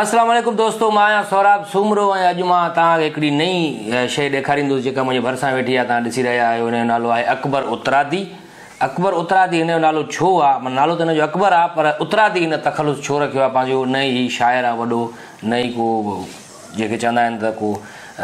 अस्सलाम वालेकुम दोस्तों, मैं सोहराब सूमरो ऐं अॼु मां तव्हांखे हिकिड़ी नई शइ ॾेखारींदुसि जेका मुंहिंजे भरिसां वेठी आहे। तव्हां ॾिसी रहिया आहियो, हिनजो नालो आहे अकबर उतरादी। अकबर उतरादी हिनजो नालो छो आहे? माना नालो त हिनजो अकबर आहे, पर उतरादी हिन तख़लुस छो रखियो आहे? पंहिंजो न ई शाइर आहे वॾो, न ई को जेके चवंदा आहिनि त को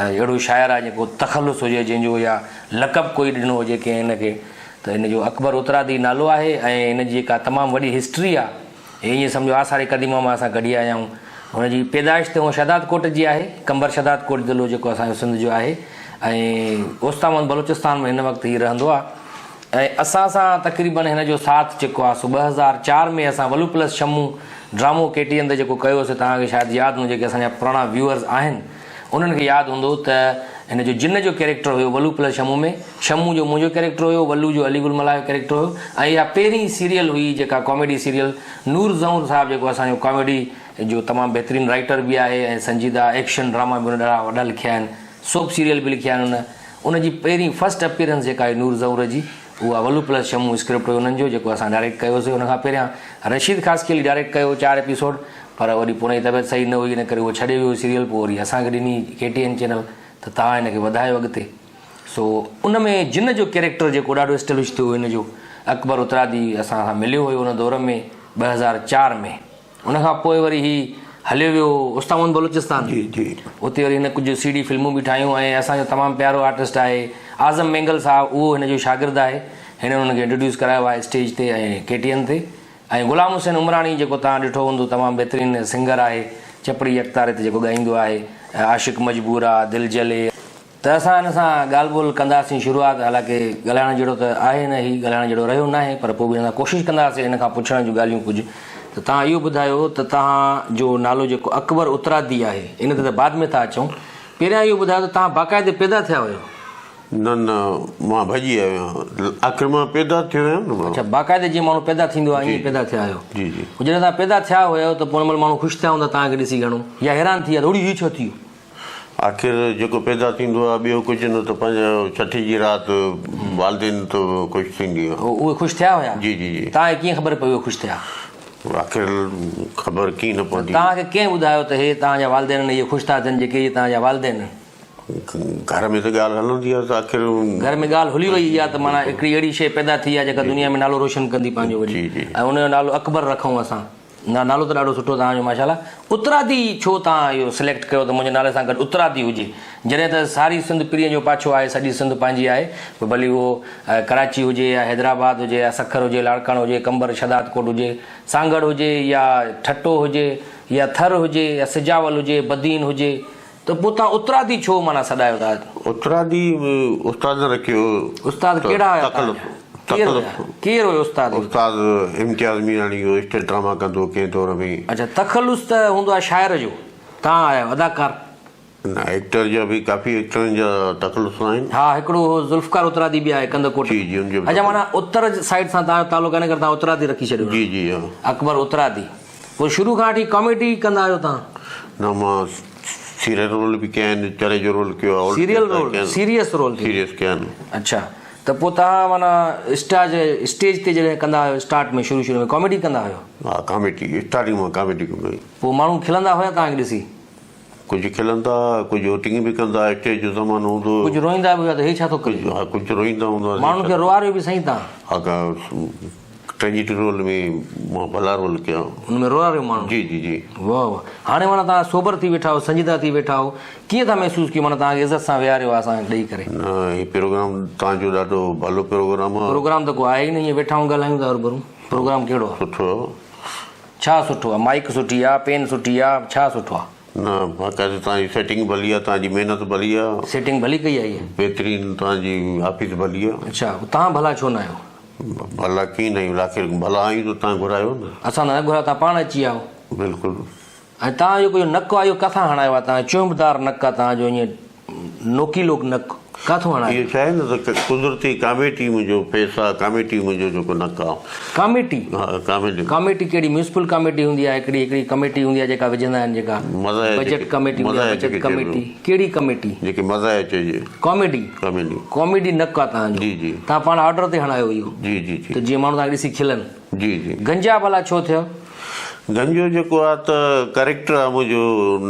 अहिड़ो शाइर आहे जेको तख़लुस हुजे, जंहिंजो या लक़ब कोई ॾिनो हुजे कंहिं हिनखे, त हिनजो अकबर उतरादी नालो आहे। ऐं हिनजी जेका तमामु वॾी हिस्ट्री आहे, ईअं सम्झो आसारे क़दीमा मां असां कढी आया आहियूं। हुनजी पैदाइश त हूअ शहदाद कोट जी आहे, कंबर शहदाद कोट ज़िलो जेको असांजो सिंध जो आहे, ऐं ओस्तामन बलूचिस्तान में हिन वक़्तु हीउ रहंदो आहे। ऐं असां सां तक़रीबन हिन जो साथ जेको आहे सो 2004 में असां वलू प्लस शमू ड्रामो केटीएन ते जेको कयोसीं, तव्हांखे शायदि यादि हूंदो, जेके असांजा पुराणा व्यूअर्स आहिनि उन्हनि खे यादि हूंदो त हिन जो जिन जो कैरेक्टर हुयो वलू प्लस शमू में। शमू जो मुंहिंजो कैरेक्टर हुयो, वलू जो अली गुल मल्हाह जो कैरेक्टर हुयो। ऐं इहा पहिरीं सीरियल हुई जेका कॉमेडी सीरियल, नूर ज़हूर साहिबु जेको असांजो कॉमेडी जो तमामु बहितरीनु राइटर बि आहे ऐं संजीदा एक्शन ड्रामा बि हुन ॾाढा वॾा लिखिया आहिनि, सोप सीरियल बि लिखिया आहिनि उनजी पहिरीं फस्ट अपीयरेंस जेका आहे नूर ज़हूर जी, उहा वलू प्लस शमू स्क्रिप्ट हुयो उन्हनि जो, जेको असां डायरेक्ट कयोसीं। हुनखां पहिरियां रशीद ख़ासकेली डायरेक्ट कयो 4 एपिसोड, पर वरी पुणे जी तबियत सही न हुई, इन करे उहो छॾे वियो सीरियल। पोइ वरी असांखे ॾिनी KTN चैनल, त तव्हां हिनखे वधायो अॻिते। सो उन में जिन जो कैरेक्टर जेको ॾाढो एस्टेब्लिश थियो हिन जो, अकबर उतरादी असां सां मिलियो हुयो उन दौर में 2004 में। उनखां पोइ वरी ही हलियो वियो ओस्तामन बलूचिस्तान, उते वरी हिन कुझु CD फिल्मूं बि ठाहियूं। ऐं असांजो तमामु प्यारो आर्टिस्ट आहे आज़म मेंगल साहिबु, उहो हिन जो शागिर्दु आहे। हिन हुनखे इंट्रोड्यूस करायो आहे स्टेज ते ऐं KTN ते। ऐं गुलाम हुसैन उमरानी जेको तव्हां ॾिठो हूंदो, तमामु बहितरीनु सिंगर आहे, चपड़ी अख़्तारे ते जेको ॻाईंदो आहे, आशिक़ मजबूर आहे, दिलि जले। त असां हिन सां ॻाल्हि ॿोल कंदासीं शुरूआति, हालांकि ॻाल्हाइण जहिड़ो त आहे न, ही ॻाल्हाइण जहिड़ो रहियो न आहे, पर पोइ बि असां कोशिशि कंदासीं हिन खां पुछण जूं ॻाल्हियूं कुझु। त तव्हां इहो ॿुधायो त तव्हांजो नालो जेको अकबर उतरादी आहे, इन ते त बाद में था अचूं, पहिरियां इहो ॿुधायो त तव्हां बाक़ाइदे पैदा थिया हुयो? न, मां भॼी आयो आहियां, आख़िर मां पैदा थियो आहियां न। अच्छा, बाक़ाइदे जीअं माण्हू पैदा थींदो आहे ईअं पैदा थिया आहियो? जी जी। जॾहिं तव्हां पैदा थिया हुयो त पोइ महिल माण्हू ख़ुशि थिया हूंदा तव्हांखे ॾिसी घणो, या हैरान थी विया थोरी हीउ छो थी? आख़िर जेको पैदा थींदो आहे ॿियो कुझु न, त पंहिंजो छठी जी राति वालदेन त ख़ुशि थींदी आहे। उहे ख़ुशि थिया हुया? जी जी जी। तव्हांखे कीअं ख़बर पई उहे ख़ुशि थिया? आख़िर ख़बर कीअं न पवंदी? तव्हांखे कंहिं ॿुधायो त हे तव्हांजा वालदेन इहे ख़ुशि था थियनि, जेके इहे तव्हांजा वालदेन? घर में त ॻाल्हि हलंदी आहे, त आख़िर घर में ॻाल्हि हली वई आहे त माना हिकिड़ी अहिड़ी शइ पैदा थी आहे जेका दुनिया में नालो रोशन कंदी पंहिंजो वरी, ऐं उनजो नालो अकबर रखूं असां। न, नालो त ॾाढो सुठो तव्हांजो माशाल्लाह। उतरादी छो तव्हां इहो सिलेक्ट कयो त मुंहिंजे नाले सां गॾु उतरादी हुजे, जॾहिं त सारी सिंध पीढ़ीअ जो पाछो आहे, सॼी सिंध पंहिंजी आहे, भली उहो कराची हुजे या हैदराबाद हुजे या सखर हुजे, लाड़काणो हुजे, कंबर शहदाद कोट हुजे, सांगड़ हुजे या ठट्टो हुजे या थर हुजे या सिजावल हुजे, बदीन हुजे, त पोइ तव्हां उतरादी छो माना सॾायो था? उतरादी उस्ताद रखियो। उस्ताद कहिड़ा हुया? केरु हुयो उस्ताद? उस्ताद इम्तियाज़ मीरानी हुयो, स्टेज ड्रामा कंदो कंहिं दौर में। अच्छा, तख़लुस त हूंदो आहे शाइर जो, तव्हां आहियो अदाकार? न, एक्टर जा बि काफ़ी एक्टरनि जा तख़लुस आहिनि। हा, हिकिड़ो ज़ुल्फ़कार उतरादी बि आहे कंदकोट। जी जी, उनजो। अच्छा, माना उत्तर साइड सां तव्हांजो तालुक़ु आहे, तव्हां उतरादी रखी छॾियो? जी जी। अकबर उतरादी। पोइ शुरू खां वठी कॉमेडी कंदा आहियो तव्हां? न, मां सीरियल रोल बि कया आहिनि, चरे जो रोल कयो आहे। Serial role? Serious role? Serious कया आहिनि। अच्छा, त पोइ तव्हां माना स्टेज ते जॾहिं कंदा आहियो, स्टार्ट में शुरू में कॉमेडी कंदा हुयो? हा, कॉमेडी स्टार्टिंग में कॉमेडी कंदो हुई। पोइ माण्हू खिलंदा हुया तव्हांखे ॾिसी? कुझु खिलंदा, कुझु वोटिंग बि कंदा, स्टेज जो ज़मानो हूंदो। कुझु रोईंदा बि हुआ त हे छा थो करे? हा, कुझु रोईंदा हूंदा। माण्हू खे रोआरियो बि सही तव्हां? हा, ट्रेजिडी रोल में मां भला रोल कया, हुनमें रोआरियो माण्हू? जी जी जी। वाह वाह। हाणे माना तव्हां सोबर थी वेठा हो, संजीदा थी वेठा हो, कीअं था महसूसु कयो माना तव्हांखे इज़त सां विहारियो आहे असांखे ॾेई करे? न, हीउ प्रोग्राम तव्हांजो ॾाढो भलो प्रोग्राम आहे। प्रोग्राम त को आहे ई न, ईअं वेठा आहियूं ॻाल्हायूं था रूबरू। प्रोग्राम कहिड़ो आहे? सुठो। छा सुठो आहे? माइक सुठी आहे, पेन सुठी आहे, छा सुठो आहे? न, बाक़ाइदे तव्हांजी सेटिंग भली आहे, तव्हांजी महिनत भली आहे। सेटिंग भली कई आहे? बहितरीनु तव्हांजी ऑफिस भली आहे। अच्छा, तव्हां भला छो न आहियो? भला कीअं न आहियूं, आख़िर भला आहियूं त तव्हां घुरायो न। असां न घुरायो, तव्हां पाण अची विया आहियो। बिल्कुलु। ऐं तव्हांजो कोई नक आहे, इहो किथां हणायो आहे? तव्हां चुंबदार नक आहे तव्हांजो, ईअं नोकीलो नक किथां हणायो? इहो छा आहे न, त कुदरती कामेटी मुंहिंजो फेस आहे, कामेटी मुंहिंजो जेको नक आहे। कामेटी? हा, कामेटी। कामेटी कहिड़ी? म्यूनिसिपल कमेटी हूंदी आहे हिकिड़ी कमेटी हूंदी आहे जेका विझंदा आहिनि, जेका बजट कमेटी हूंदी आहे। बजट कमेटी कहिड़ी कमेटी? जेके मज़ा चइजे। कॉमेडी? कॉमेडी। कॉमेडी नक आहे तव्हांजो? जी जी। तव्हां पाण ऑर्डर ते हणायो इहो? जी जी जी। त जीअं माण्हू तव्हांखे ॾिसी खिलनि? जी जी। गंजा भला छो थियो? गंजो जेको आहे त कैरेक्टर आहे मुंहिंजो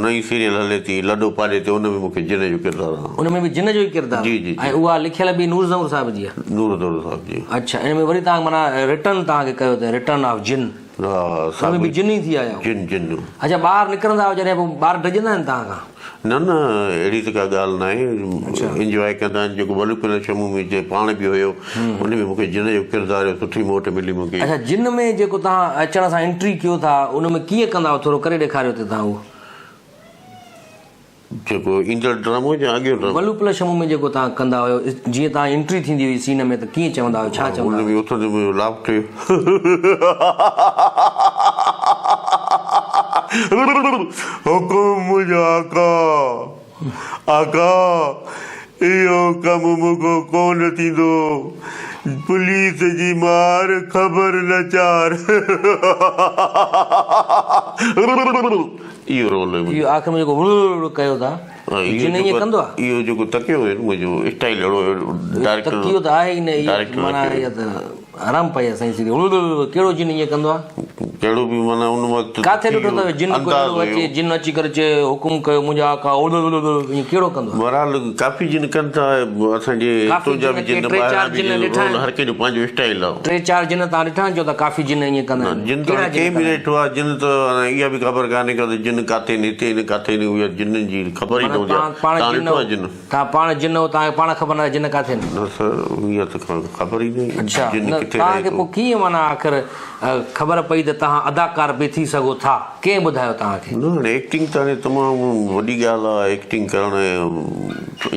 नई सीरियल हले थी लॾो पाड़े ते उन में मूंखे जिन जो किरदारु आहे उन में बि जिन जो ई किरदारु जी जी ऐं उहा लिखियल बि नूर ज़हूर साहिब जी आहे नूर ज़हूर साहिब जी अच्छा इन में वरी तव्हां माना रिटर्न तव्हांखे कयो अथव रिटर्न ऑफ जिन हा उन में बि जिन ई थी आया आहियो जिन जिन अच्छा ॿाहिरि निकिरंदा आहियो जॾहिं पोइ ॿार डिॼंदा आहिनि तव्हां खां न न अहिड़ी त का ॻाल्हि न आहे इंजॉय कंदा आहिनि जेको वलुपियल शमू में जे पाण बि हुयो उन में मूंखे जिन जो किरदारु सुठी मोट मिली मूंखे अच्छा जिन में जेको तव्हां अचण सां एंट्री कयो था उन में कीअं कंदा आहियो थोरो करे ॾेखारियो त तव्हां उहो जेको ईंदड़ ड्रामो या अॻियो ड्रामो वलुपियल शमू में जेको तव्हां कंदा हुयो जीअं तव्हां एंट्री थींदी हुई सीन में त कीअं चवंदा हुयो छा चवंदा हुयो उथंदे मुंहिंजो लाभ थियो हुकुम मुंहिंजो आका इहो कमु मूंखो कोन थींदो पुलिस जी मार ख़बर न चार इहो रोल इहो आख़िर में जेको कयो था जिन ईअं कंदो आहे इहो जेको तकियो हुयो मुंहिंजो स्टाइल अहिड़ो डायरेक्टर तकियो त आहे ई न इहो माना इहा त आराम पई आहे साईं सीरी कहिड़ो जिन ईअं कंदो आहे कहिड़ो बि माना उन वक़्तु किथे ॾिठो अथव जिन अचे जिन अची करे चए हुकुम कयो मुंहिंजा आका ईअं कहिड़ो कंदो आहे बहरहाल काफ़ी जिन कनि था असांजे तुंहिंजा बि जिन हर कंहिंजो पंहिंजो स्टाइल आहे 3-4 जिन तव्हां ॾिठा आहिनि छो त काफ़ी जिन ईअं कंदा आहिनि जिन त कंहिं बि ॾिठो आहे जिन त इहा बि ख़बर कान्हे का त जिन किथे न हिते न किथे न उहा जिन जी ख़बर ई न हुजे तव्हां पाण जिन हो तव्हांखे पाण ख़बर न आहे जिन किथे न सर इहा त ख़बर ई न अच्छा तव्हांखे पोइ कीअं माना आख़िर ख़बर पई त तव्हां अदाकार बि थी सघो था कंहिं ॿुधायो तव्हांखे न हाणे एक्टिंग त हाणे तमामु वॾी ॻाल्हि आहे एक्टिंग करणु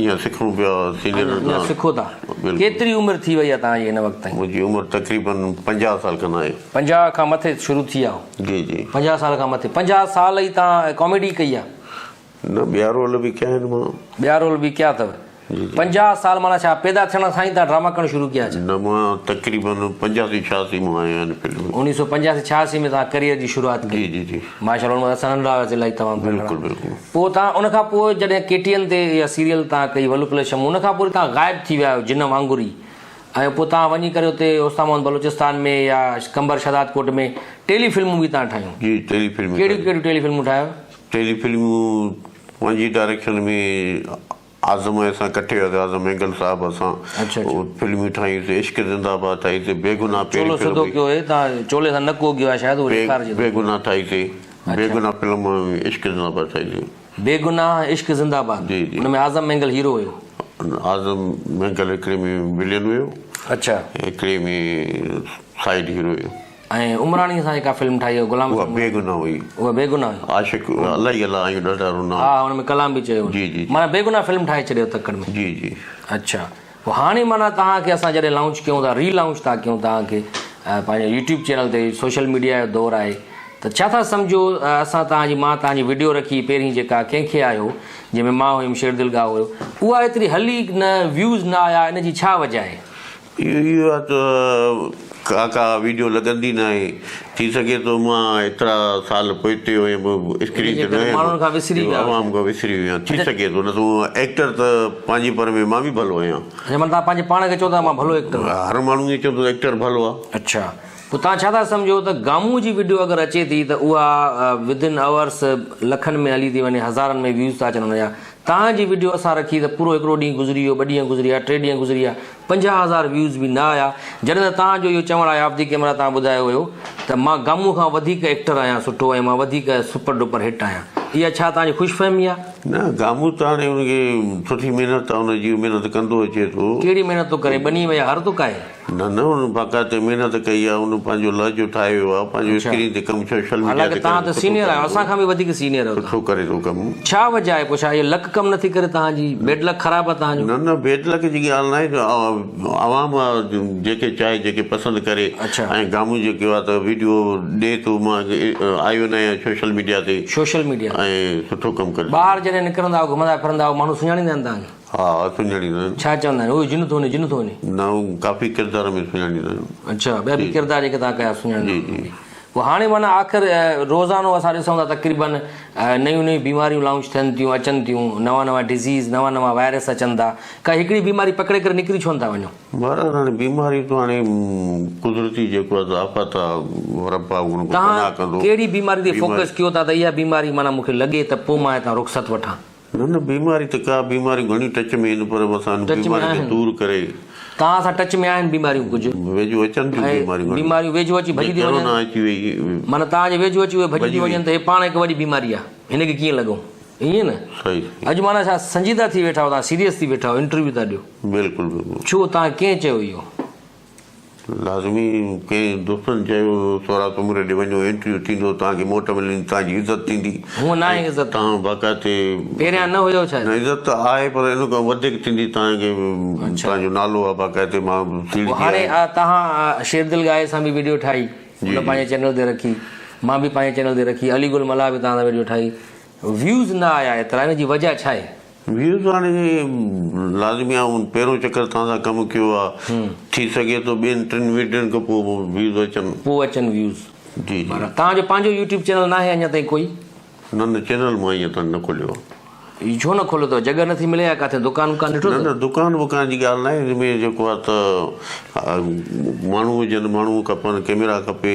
ईअं सिखूं पिया सीनियर सिखो था केतिरी उमिरि थी वई आहे तव्हांजी हिन वक़्त ताईं मुंहिंजी उमिरि तक़रीबन 50 साल खनि आहे 50 खां मथे शुरू थी आहे जी जी 50 साल खां मथे 50 साल ई तव्हां कॉमेडी कई आहे न ॿिया रोल बि कया आहिनि मां ॿिया रोल बि कया अथव 50 साल माना छा पैदा थियण सां ई तव्हां ड्रामा करणु शुरू कया न मां तक़रीबन 85-86 में आहियां आहिनि फिल्म 1985-86 में तव्हां करियर जी शुरूआत कई जी जी जी माशाअल्लाह असां नंढा हुआसीं इलाही तमामु बिल्कुलु बिल्कुलु पोइ तव्हां उन खां पोइ जॾहिं केटीएन ते इहा सीरियल तव्हां कई वलुपियल शमू उन खां पोइ तव्हां ग़ाइबु थी विया आहियो जिन वांगुरु ई ऐं पोइ तव्हां वञी करे हुते ओस्तामोहन बलोचिस्तान में या कंबर शदाद कोट में टेली फिल्मूं बि तव्हां ठाहियूं जी टेली फिल्म कहिड़ियूं कहिड़ियूं टेली फिल्मूं ठाहियो टेली फिल्मूं मुंहिंजी डायरेक्शन में आज़म असां कठे हुआसीं आज़म एंगल साहिब असां फिल्मूं ठाहियूंसीं इश्क ज़िंदाबाद ठाहीसीं बेगुनाह चोले सां न कोगियो आहे शायदि बेगुनाह ठाहीसीं बेगुनाह फिल्म इश्क ज़िंदाबाद ठाहीसीं बेगुनाह इश्क ज़िंदाबाद जी जी हुन में आज़म एंगल हीरो हुयो आज़म एंगल हिकिड़े में विलियन हुयो अच्छा हिकिड़े में साइड हीरो हुयो ऐं उमराणीअ सां जेका फिल्म ठाही गुलाम उहा बेगुनाह हुई उहा बेगुनाह आशिक़ अलाही अला आहियूं ॾाढा रुना हा हुन में कलाम बि चयो जी जी माना बेगुनाह फिल्म ठाहे छॾियो तकड़ में जी जी अच्छा पोइ हाणे माना तव्हांखे असां जॾहिं लॉन्च कयूं था रीलॉन्च था कयूं तव्हांखे पंहिंजे यूट्यूब चैनल ते सोशल मीडिया जो दौरु आहे त छा था सम्झो असां मां तव्हांजी वीडियो रखी पहिरीं जेका कंहिंखे आयो जंहिंमें मां हुयुमि शेरदिलगाह हुयो उहा एतिरी हली न व्यूज़ न आया इन जी छा वजह आहे इहो आहे त का वीडियो लॻंदी न आहे थी सघे थो मां एतिरा साल पोइते हुयुमि स्क्रीन ते न माण्हुनि खां विसरी आवाम खां विसरी वियो आहियां थी सघे थो न त एक्टर त पंहिंजे पर में मां बि भलो आहियां तव्हां पंहिंजे पाण खे चओ था मां भलो एक्टर हर माण्हू ईअं चवंदो एक्टर भलो आहे अच्छा पोइ तव्हां छा था सम्झो त गामू जी वीडियो अगरि अचे थी त उहा विदिन आवर्स लखनि में हली थी वञे हज़ारनि में व्यूज़ था अचनि हुनजा तव्हांजी वीडियो असां रखी त पूरो हिकिड़ो ॾींहुं गुज़री वियो 2 ॾींहं गुज़री विया 3 ॾींहं गुज़री विया 50,000 व्यूज़ बि न आया जॾहिं त तव्हांजो इहो चवणु आहे ऑफ दी कैमरा तव्हां ॿुधायो हुयो त मां गामू खां वधीक एक्टर आहियां सुठो ऐं मां वधीक सुपर डुपर हिट आहियां इहा छा तव्हांजी ख़ुशफ़हमी आहे न गामू त हाणे हुनखे सुठी महिनत आहे हुनजी महिनत कंदो अचे थो कहिड़ी महिनत थो करे बनी वई हर थो काए न न हुन बाक़ाइदे महिनत कई आहे हुन पंहिंजो लहजो ठाहियो आहे पंहिंजो स्क्रीन ते कमु सोशल मीडिया ते तव्हां त सीनियर आहियो असांखां बि वधीक सीनियर आहियो सुठो करे थो कमु छा वजह आहे पोइ छा इहो लक कमु नथी करे तव्हांजी बेड लक ख़राबु आहे तव्हांजो न न बेड लक जी ॻाल्हि न आहे आवाम जेके चाहे जेके पसंदि करे ऐं गामू जेको आहे त वीडियो ॾे थो मां आयो न आहियां सोशल मीडिया ऐं सुठो कमु करे ॿाहिरि जॾहिं निकिरंदा आहियो घुमंदा फिरंदा आहियो माण्हू सुञाणींदा आहिनि तव्हांखे हा सुञाणींदा आहिनि छा चवंदा आहिनि उहो जिन थो वञे जिन थो वञे न काफ़ी किरदार में सुञाणींदा आहिनि अच्छा ॿिया बि किरदार जेके तव्हां कया सुञाणींदा जी जी पोइ हाणे माना आख़िर रोज़ानो असां ॾिसूं था तक़रीबन नयूं नयूं बीमारियूं लॉन्च थियनि थियूं अचनि थियूं नवां नवां डिज़ीज़ नवां नवां वायरस अचनि था का हिकिड़ी बीमारी पकिड़े करे निकिरी छो था वञो महाराज हाणे बीमारी तो हाणे कुदरती जेको आहे आफ़त आहे रब्बा तव्हां कहिड़ी बीमारी ते फोकस कयो था त इहा बीमारी माना मूंखे लॻे त पोइ मां हितां रुख़सत वठां न बीमारी त का बीमारी घणी टच में आहिनि पर असां बीमारी खे दूर करे तव्हां सां टच में आहिनि बीमारियूं कुझु वेझो अचनि थियूं बीमारियूं वेझो अची भॼी थी वञनि अची वई माना तव्हांजे वेझो अची उहे भॼी थी वञनि त हे पाण हिकु वॾी बीमारी आहे हिनखे कीअं लॻो ईअं न सही अॼु माना छा संजीदा थी वेठा हो तव्हां सीरियस थी वेठा हो इंटरव्यू था ॾियो बिल्कुलु बिल्कुलु छो तव्हां कंहिं चयो इहो लाज़मी कंहिं दोस्तनि चयो सोहराब सूमरे ॾे वञो इंटरव्यू थींदो तव्हांखे मोट मिलंदी तव्हांजी इज़त थींदी हूअं न आहे इज़त तव्हां बाक़ाइदे पहिरियां न हुयो छा इज़त त आहे पर इन खां वधीक थींदी तव्हांखे तव्हांजो नालो आहे बाक़ाइदे मां हाणे तव्हां शेरदिल गाए सां बि वीडियो ठाही हुन पंहिंजे चैनल ते रखी मां बि पंहिंजे चैनल ते रखी अलीगुल मला बि तव्हां सां वीडियो ठाही व्यूज़ न आया एतिरा हिन जी वजह छा आहे व्यूज़ हाणे लाज़मी आहे पहिरियों चकर तव्हां सां कमु कयो आहे थी सघे थो ॿियनि टिनि वीडियोनि खां पोइ व्यूज़ अचनि व्यूज़ जी तव्हांजो पंहिंजो यूट्यूब चैनल न आहे अञा ताईं कोई न चैनल मां ईअं त न खोलियो छो न खोलियो अथव जॻह नथी मिले या किथे दुकान वुकान ॾिठो न दुकान वुकान जी ॻाल्हि न आहे हिन में जेको आहे त माण्हू हुजनि माण्हू खपनि कैमरा खपे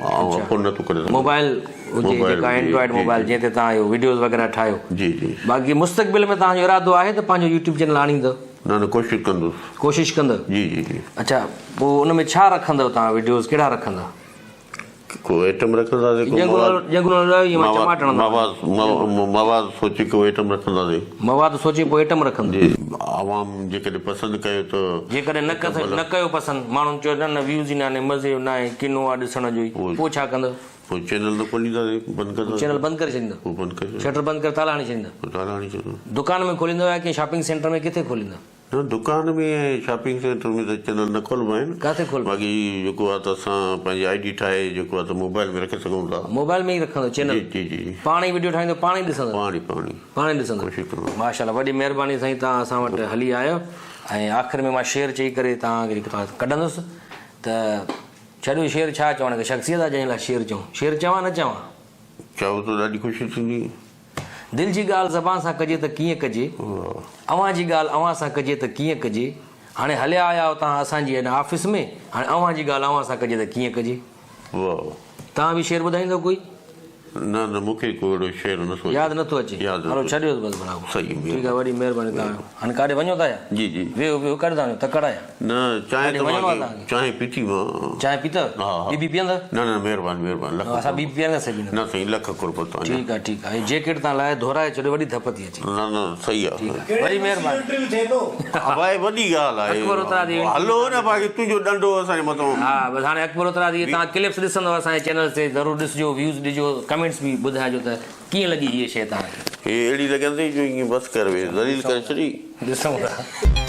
अफोर्ड नथो करे मोबाइल हुजे जेका एंड्रॉइड मोबाइल जंहिं ते तव्हां इहो वीडियोज़ वग़ैरह ठाहियो जी जी बाक़ी मुस्तक़बिल में तव्हांजो इरादो आहे त पंहिंजो यूट्यूब चैनल आणींदव न कोशिशि कंदुसि कोशिशि कंदव जी जी जी अच्छा पोइ उन में छा रखंदव तव्हां वीडियोज़ कहिड़ा रखंदव को आइटम रखंदासीं मवाद सोचे को आइटम रखंदासीं मवाद सोचे पोइ आइटम रखंदो आवाम जेकॾहिं पसंदि कयो त जेकॾहिं न कयो पसंदि माण्हुनि चयो न व्यूज़ ई न आने मज़े न आहे किनो आहे ॾिसण जो ई पोइ छा कंदव पोइ चैनल न खोलींदासीं बंदि कंदा चैनल बंदि करे छॾींदव पोइ बंदि करे शटर बंदि करे ताला हणी छॾींदव ताला हणी छॾींदो दुकान में खोलींदव या कंहिं शॉपिंग सेंटर में किथे खोलींदव न दुकान में ऐं शॉपिंग सेंटर में त चैनल न खोलबा आहिनि किथे खोल बाक़ी जेको आहे त असां पंहिंजी आई डी ठाहे जेको आहे त मोबाइल में रखे सघूं था मोबाइल में ई रखंदो चैनल जी जी पाण ई वीडियो ठाहींदो पाण ई ॾिसंदो पाण ई ॾिसंदो कोशिशि कंदो माशाल्लाह वॾी महिरबानी साईं तव्हां असां वटि हली आयो ऐं आख़िर में मां शेर चई करे तव्हांखे कढंदुसि त छॾियो शेर छा चवणु शख़्सियत आहे जंहिं लाइ शेर चऊं शेर चवां न चवां चओ त ॾाढी ख़ुशी थींदी दिलि जी ॻाल्हि ज़बान सां कजे त कीअं कजे अव्हां जी ॻाल्हि अव्हां सां कजे त कीअं कजे हाणे हलिया आया आहियो तव्हां असांजी हिन ऑफिस में हाणे अव्हां जी ॻाल्हि अव्हां सां कजे त कीअं कजे तव्हां बि शेर ॿुधाईंदव कोई न मूंखे को अहिड़ो शेर नथो यादि नथो अचे हलो छॾियोसि बसि बराबरि सही ठीकु आहे वॾी महिरबानी तव्हां हाणे काॾे वञो था जी जी वियो वियो करे था तकड़ आया न चांहि पीती मां चांहि पीतव ॿी पीअंदव न महिरबानी असां ॿी पीअण सघी न साईं लख कुर्बत ठीकु आहे ठीकु आहे जैकेट तव्हां लाइ धोराए छॾियो वॾी धप थी अचे न सही आहे वॾी महिरबानी भाई वॾी ॻाल्हि आहे हलो न बाक़ी तुंहिंजो ॾंडो असांजे मथां हा बसि हाणे अकबर उतरादी तव्हां क्लिप्स ॾिसंदव असांजे चैनल ते ज़रूरु ॾिसिजो व्यूज़ ॾिजो कमेंट्स बि ॿुधाइजो त कीअं लॻी इहा शइ तव्हांखे हे अहिड़ी लॻंदी जो ईअं बसि कर वे ज़लील करे छॾी ॾिसूं था